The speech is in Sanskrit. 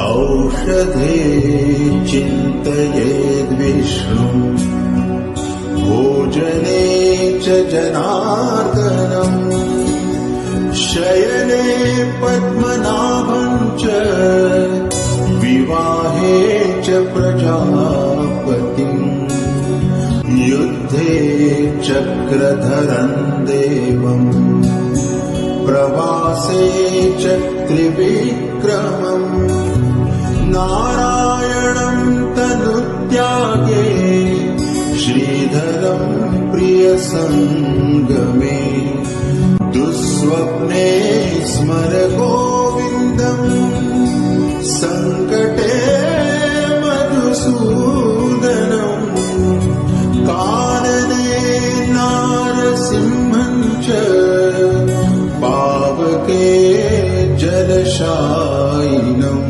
औषधे चिन्तयेद्विष्णुम् भोजने च जनार्दनम् शयने पद्मनाभम् च विवाहे च प्रजापतिम् युद्धे चक्रधरम् देवम् प्रवासे च त्रिविक्रमम् नारायणम् तनुत्यागे श्रीधरम् प्रियसङ्गमे दुःस्वप्ने स्मर गोविन्दम्